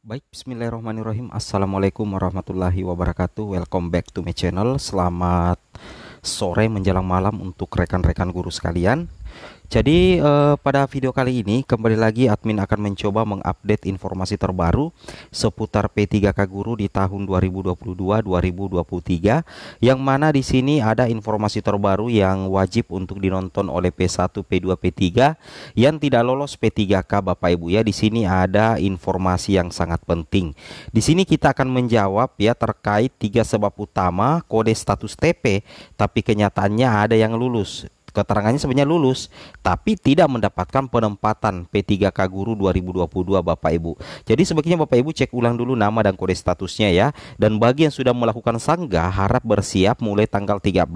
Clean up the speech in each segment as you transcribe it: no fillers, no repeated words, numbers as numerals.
Baik, bismillahirrahmanirrahim. Assalamualaikum warahmatullahi wabarakatuh. Welcome back to my channel. Selamat sore menjelang malam untuk rekan-rekan guru sekalian. Jadi pada video kali ini kembali lagi admin akan mencoba mengupdate informasi terbaru seputar P3K Guru di tahun 2022-2023, yang mana di sini ada informasi terbaru yang wajib untuk dinonton oleh P1, P2, P3 yang tidak lolos P3K Bapak Ibu ya. Di sini ada informasi yang sangat penting. Di sini kita akan menjawab ya terkait 3 sebab utama kode status TP tapi kenyataannya ada yang lulus. Keterangannya sebenarnya lulus tapi tidak mendapatkan penempatan P3K Guru 2022 Bapak Ibu. Jadi sebaiknya Bapak Ibu cek ulang dulu nama dan kode statusnya ya. Dan bagi yang sudah melakukan sanggah, harap bersiap mulai tanggal 13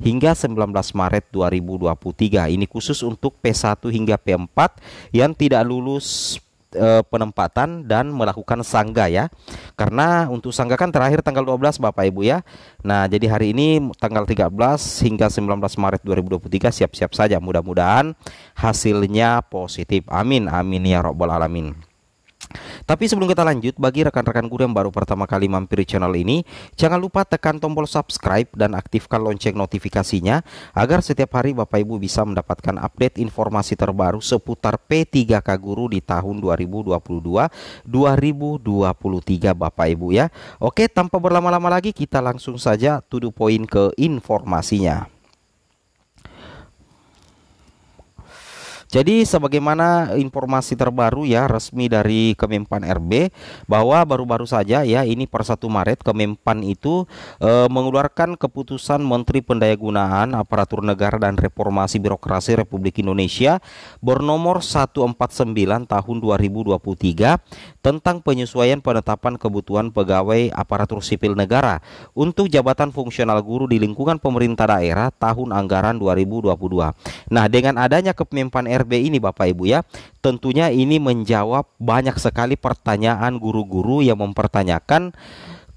hingga 19 Maret 2023. Ini khusus untuk P1 hingga P4 yang tidak lulus penempatan dan melakukan sanggah ya. Karena untuk sanggah kan terakhir tanggal 12 Bapak Ibu ya. Nah, jadi hari ini tanggal 13 hingga 19 Maret 2023 siap-siap saja. Mudah-mudahan hasilnya positif. Amin amin ya robbal alamin. Tapi sebelum kita lanjut, bagi rekan-rekan guru yang baru pertama kali mampir di channel ini, jangan lupa tekan tombol subscribe dan aktifkan lonceng notifikasinya agar setiap hari Bapak Ibu bisa mendapatkan update informasi terbaru seputar P3K Guru di tahun 2022-2023 Bapak Ibu ya. Oke, tanpa berlama-lama lagi kita langsung saja to the point ke informasinya. Jadi sebagaimana informasi terbaru ya resmi dari Kemenpan RB, bahwa baru-baru saja ya ini per 1 Maret Kemenpan itu mengeluarkan keputusan Menteri Pendayagunaan Aparatur Negara dan Reformasi Birokrasi Republik Indonesia bernomor 149 tahun 2023 tentang penyesuaian penetapan kebutuhan pegawai aparatur sipil negara untuk jabatan fungsional guru di lingkungan pemerintah daerah tahun anggaran 2022. Nah, dengan adanya Kemenpan RB ini Bapak Ibu ya, tentunya ini menjawab banyak sekali pertanyaan guru-guru yang mempertanyakan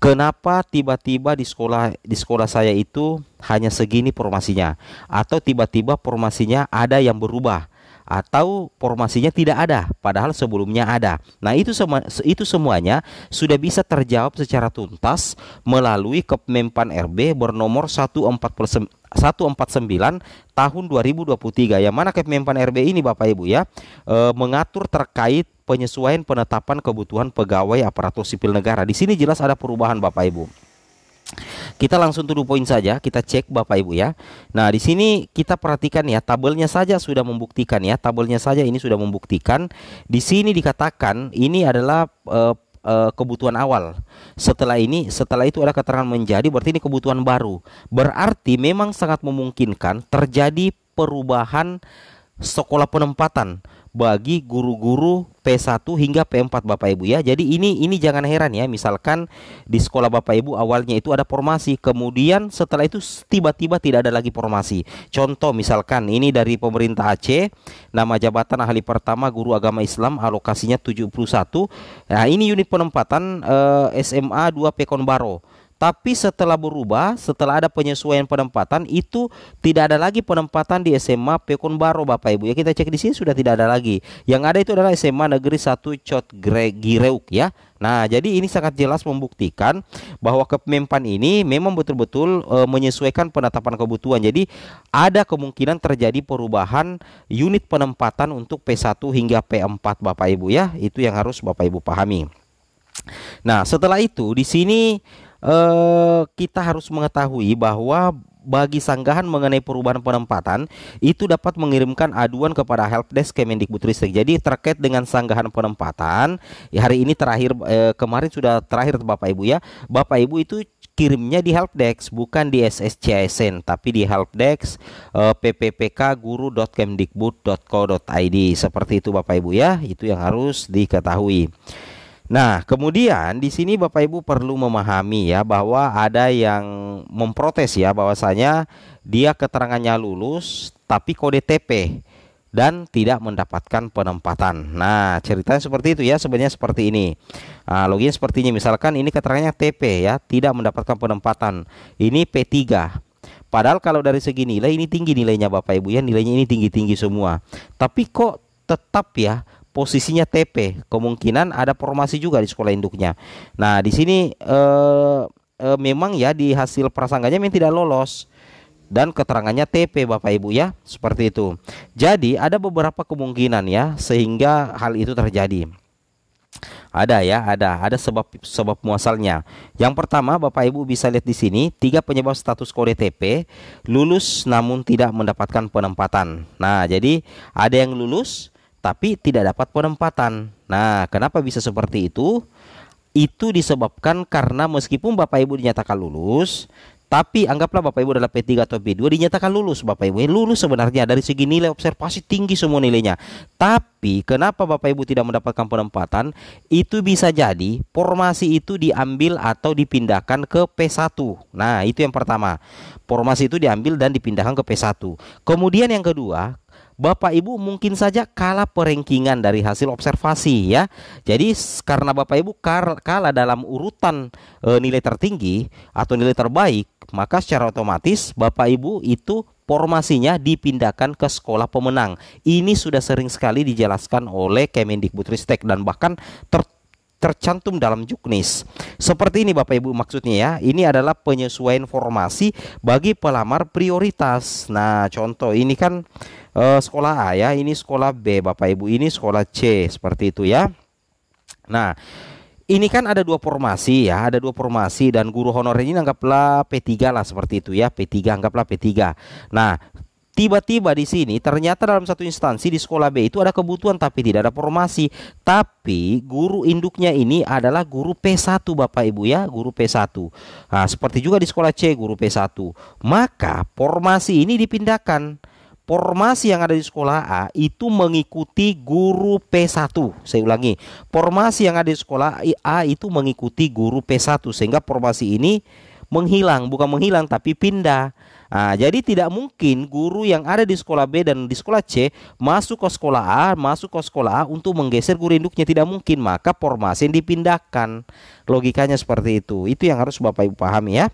kenapa tiba-tiba di sekolah saya itu hanya segini formasinya, atau tiba-tiba formasinya ada yang berubah, atau formasinya tidak ada padahal sebelumnya ada. Nah, itu semuanya sudah bisa terjawab secara tuntas melalui Kemenpan RB bernomor 149 tahun 2023, yang mana Kemenpan RB ini Bapak Ibu ya mengatur terkait penyesuaian penetapan kebutuhan pegawai aparatur sipil negara. Di sini jelas ada perubahan Bapak Ibu. Kita langsung to the point saja, kita cek Bapak Ibu ya. Nah, di sini kita perhatikan ya, tabelnya saja sudah membuktikan ya, tabelnya saja ini sudah membuktikan. Di sini dikatakan ini adalah kebutuhan awal. Setelah itu ada keterangan menjadi, berarti ini kebutuhan baru. Berarti memang sangat memungkinkan terjadi perubahan sekolah penempatan bagi guru-guru P1 hingga P4 Bapak Ibu ya. Jadi ini jangan heran ya, misalkan di sekolah Bapak Ibu awalnya itu ada formasi, kemudian setelah itu tiba-tiba tidak ada lagi formasi. Contoh misalkan ini dari pemerintah Aceh, nama jabatan ahli pertama guru agama Islam, alokasinya 71. Nah, ini unit penempatan SMA 2 Pekanbaru. Tapi setelah berubah, setelah ada penyesuaian penempatan, itu tidak ada lagi penempatan di SMA Pekanbaru Bapak Ibu ya. Kita cek di sini sudah tidak ada lagi. Yang ada itu adalah SMA Negeri 1 Cot Gireuk ya. Nah, jadi ini sangat jelas membuktikan bahwa Kemenpan ini memang betul-betul menyesuaikan penetapan kebutuhan. Jadi ada kemungkinan terjadi perubahan unit penempatan untuk P1 hingga P4 Bapak Ibu ya. Itu yang harus Bapak Ibu pahami. Nah, setelah itu di sini kita harus mengetahui bahwa bagi sanggahan mengenai perubahan penempatan itu dapat mengirimkan aduan kepada helpdesk Kemendikbudristek. Jadi terkait dengan sanggahan penempatan ya, hari ini terakhir, kemarin sudah terakhir Bapak Ibu ya. Bapak Ibu itu kirimnya di helpdesk, bukan di SSCSN, tapi di helpdesk pppkguru.kemdikbud.co.id. Seperti itu Bapak Ibu ya. Itu yang harus diketahui. Nah, kemudian di sini Bapak Ibu perlu memahami ya bahwa ada yang memprotes ya bahwasanya dia keterangannya lulus tapi kode TP dan tidak mendapatkan penempatan. Nah, ceritanya seperti itu ya, sebenarnya seperti ini. Nah, login sepertinya misalkan ini keterangannya TP ya, tidak mendapatkan penempatan. Ini P3. Padahal kalau dari segi nilai ini tinggi nilainya Bapak Ibu ya, nilainya ini tinggi-tinggi semua. Tapi kok tetap ya posisinya TP, kemungkinan ada formasi juga di sekolah induknya. Nah, di sini memang ya di hasil prasangganya memang tidak lolos dan keterangannya TP Bapak Ibu ya, seperti itu. Jadi ada beberapa kemungkinan ya sehingga hal itu terjadi. Ada ya, ada sebab muasalnya. Yang pertama, Bapak Ibu bisa lihat di sini, 3 penyebab status kode TP, lulus namun tidak mendapatkan penempatan. Nah, jadi ada yang lulus tapi tidak dapat penempatan. Nah, kenapa bisa seperti itu? Itu disebabkan karena meskipun Bapak Ibu dinyatakan lulus, tapi anggaplah Bapak Ibu adalah P3 atau P2 dinyatakan lulus, Bapak Ibu lulus sebenarnya dari segi nilai observasi tinggi semua nilainya. Tapi kenapa Bapak Ibu tidak mendapatkan penempatan? Itu bisa jadi formasi itu diambil atau dipindahkan ke P1. Nah, itu yang pertama. Formasi itu diambil dan dipindahkan ke P1. Kemudian yang kedua, Bapak Ibu mungkin saja kalah perengkingan dari hasil observasi ya. Jadi karena Bapak Ibu kalah dalam urutan nilai tertinggi atau nilai terbaik, maka secara otomatis Bapak Ibu itu formasinya dipindahkan ke sekolah pemenang. Ini sudah sering sekali dijelaskan oleh Kemendikbudristek dan bahkan tercantum dalam Juknis. Seperti ini Bapak Ibu maksudnya ya. Ini adalah penyesuaian formasi bagi pelamar prioritas. Nah, contoh ini kan sekolah A ya, ini sekolah B Bapak Ibu, ini sekolah C, seperti itu ya. Nah, ini kan ada 2 formasi ya, ada 2 formasi dan guru honorer ini anggaplah P3 lah seperti itu ya, P3 anggaplah P3. Nah, tiba-tiba di sini ternyata dalam satu instansi di sekolah B itu ada kebutuhan tapi tidak ada formasi. Tapi guru induknya ini adalah guru P1 Bapak Ibu ya, guru P1. Nah, seperti juga di sekolah C guru P1. Maka formasi ini dipindahkan. Formasi yang ada di sekolah A itu mengikuti guru P1. Saya ulangi, formasi yang ada di sekolah A itu mengikuti guru P1 sehingga formasi ini menghilang, bukan menghilang tapi pindah. Nah, jadi tidak mungkin guru yang ada di sekolah B dan di sekolah C masuk ke sekolah A untuk menggeser guru induknya, tidak mungkin. Maka formasi yang dipindahkan. Logikanya seperti itu. Itu yang harus Bapak Ibu pahami ya.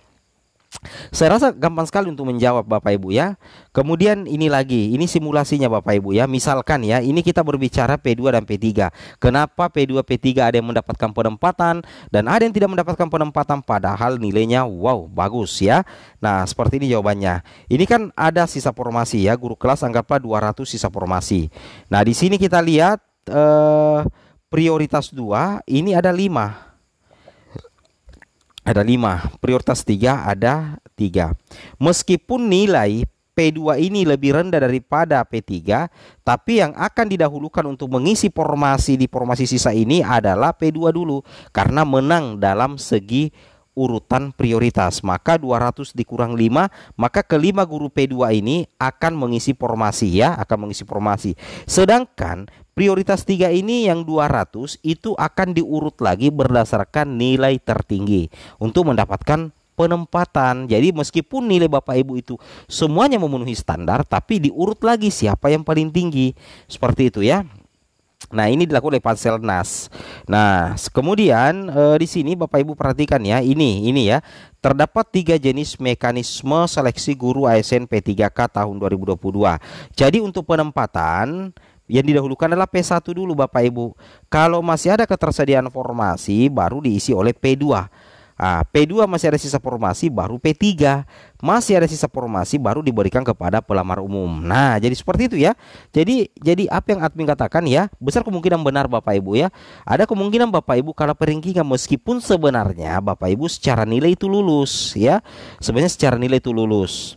Saya rasa gampang sekali untuk menjawab Bapak Ibu ya. Kemudian ini lagi, ini simulasinya Bapak Ibu ya. Misalkan ya, ini kita berbicara P2 dan P3. Kenapa P2 P3 ada yang mendapatkan penempatan dan ada yang tidak mendapatkan penempatan padahal nilainya wow bagus ya. Nah, seperti ini jawabannya. Ini kan ada sisa formasi ya, guru kelas anggaplah 200 sisa formasi. Nah, di sini kita lihat prioritas 2 ini ada 5. Ada 5, prioritas 3 ada 3. Meskipun nilai P2 ini lebih rendah daripada P3, tapi yang akan didahulukan untuk mengisi formasi di formasi sisa ini adalah P2 dulu karena menang dalam segi urutan prioritas. Maka 200 dikurang 5, maka kelima guru P2 ini akan mengisi formasi ya, akan mengisi formasi. Sedangkan prioritas 3 ini yang 200 itu akan diurut lagi berdasarkan nilai tertinggi untuk mendapatkan penempatan. Jadi meskipun nilai Bapak Ibu itu semuanya memenuhi standar, tapi diurut lagi siapa yang paling tinggi. Seperti itu ya. Nah, ini dilakukan oleh Panselnas. Nah, kemudian di sini Bapak Ibu perhatikan ya, ini ya. Terdapat 3 jenis mekanisme seleksi guru ASN P3K tahun 2022. Jadi untuk penempatan yang didahulukan adalah P1 dulu Bapak Ibu. Kalau masih ada ketersediaan formasi baru diisi oleh P2. P2 masih ada sisa formasi baru P3. Masih ada sisa formasi baru diberikan kepada pelamar umum. Nah, jadi seperti itu ya. Jadi apa yang admin katakan ya, besar kemungkinan benar Bapak Ibu ya. Ada kemungkinan Bapak Ibu kalah perengkingan meskipun sebenarnya Bapak Ibu secara nilai itu lulus ya. Sebenarnya secara nilai itu lulus.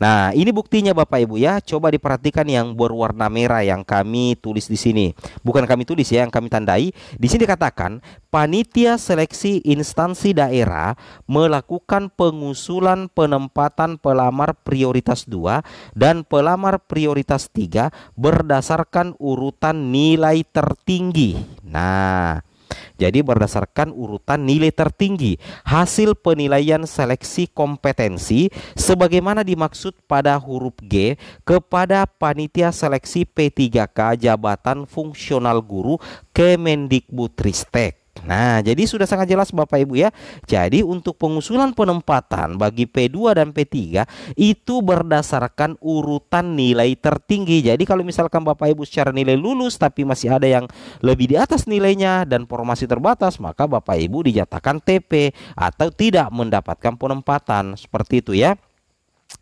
Nah, ini buktinya Bapak Ibu ya. Coba diperhatikan yang berwarna merah yang kami tulis di sini. Bukan kami tulis ya, yang kami tandai. Di sini dikatakan panitia seleksi instansi daerah melakukan pengusulan penempatan pelamar prioritas 2 dan pelamar prioritas 3 berdasarkan urutan nilai tertinggi. Nah, jadi berdasarkan urutan nilai tertinggi hasil penilaian seleksi kompetensi sebagaimana dimaksud pada huruf G kepada panitia seleksi P3K jabatan fungsional guru Kemendikbudristek. Nah, jadi sudah sangat jelas Bapak Ibu ya. Jadi untuk pengusulan penempatan bagi P2 dan P3 itu berdasarkan urutan nilai tertinggi. Jadi kalau misalkan Bapak Ibu secara nilai lulus tapi masih ada yang lebih di atas nilainya dan formasi terbatas, maka Bapak Ibu dinyatakan TP atau tidak mendapatkan penempatan. Seperti itu ya.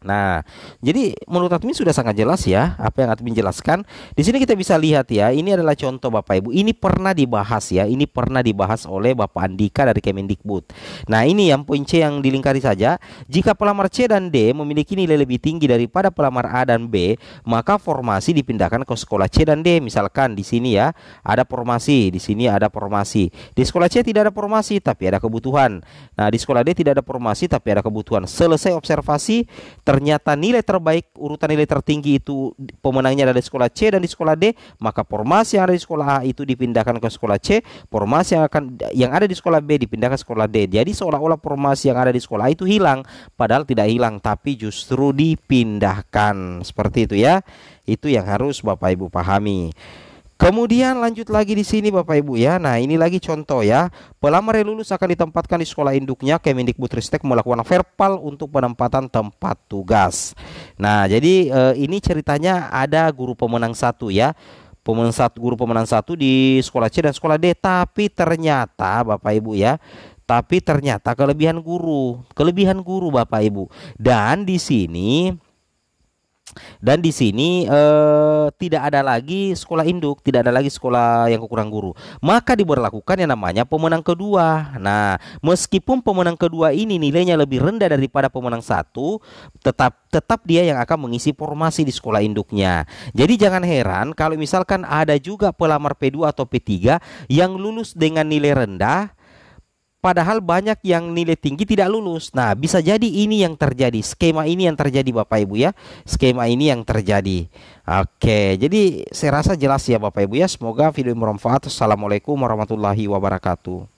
Nah, jadi menurut admin sudah sangat jelas ya apa yang admin jelaskan. Di sini kita bisa lihat ya, ini adalah contoh Bapak Ibu. Ini pernah dibahas ya, ini pernah dibahas oleh Bapak Andika dari Kemendikbud. Nah, ini yang poin C yang dilingkari saja. Jika pelamar C dan D memiliki nilai lebih tinggi daripada pelamar A dan B, maka formasi dipindahkan ke sekolah C dan D. Misalkan di sini ya, ada formasi, di sini ada formasi. Di sekolah C tidak ada formasi tapi ada kebutuhan. Nah, di sekolah D tidak ada formasi tapi ada kebutuhan. Selesai observasi, ternyata nilai terbaik, urutan nilai tertinggi itu pemenangnya ada di sekolah C dan di sekolah D, maka formasi yang ada di sekolah A itu dipindahkan ke sekolah C, formasi yang ada di sekolah B dipindahkan ke sekolah D. Jadi seolah-olah formasi yang ada di sekolah A itu hilang, padahal tidak hilang tapi justru dipindahkan. Seperti itu ya. Itu yang harus Bapak Ibu pahami. Kemudian lanjut lagi di sini Bapak Ibu ya. Nah, ini lagi contoh ya. Pelamar yang lulus akan ditempatkan di sekolah induknya. Kemendikbudristek melakukan verbal untuk penempatan tempat tugas. Nah, jadi ini ceritanya ada guru pemenang satu ya. Guru pemenang satu di sekolah C dan sekolah D. Tapi ternyata Bapak Ibu ya. Tapi ternyata kelebihan guru Bapak Ibu. Dan di sini tidak ada lagi sekolah induk, tidak ada lagi sekolah yang kekurangan guru. Maka diberlakukan yang namanya pemenang kedua. Nah, meskipun pemenang kedua ini nilainya lebih rendah daripada pemenang satu, tetap dia yang akan mengisi formasi di sekolah induknya. Jadi jangan heran kalau misalkan ada juga pelamar P2 atau P3 yang lulus dengan nilai rendah, padahal banyak yang nilai tinggi tidak lulus. Nah, bisa jadi ini yang terjadi. Skema ini yang terjadi Bapak Ibu ya. Skema ini yang terjadi. Oke, jadi saya rasa jelas ya Bapak Ibu ya. Semoga video ini bermanfaat. Assalamualaikum warahmatullahi wabarakatuh.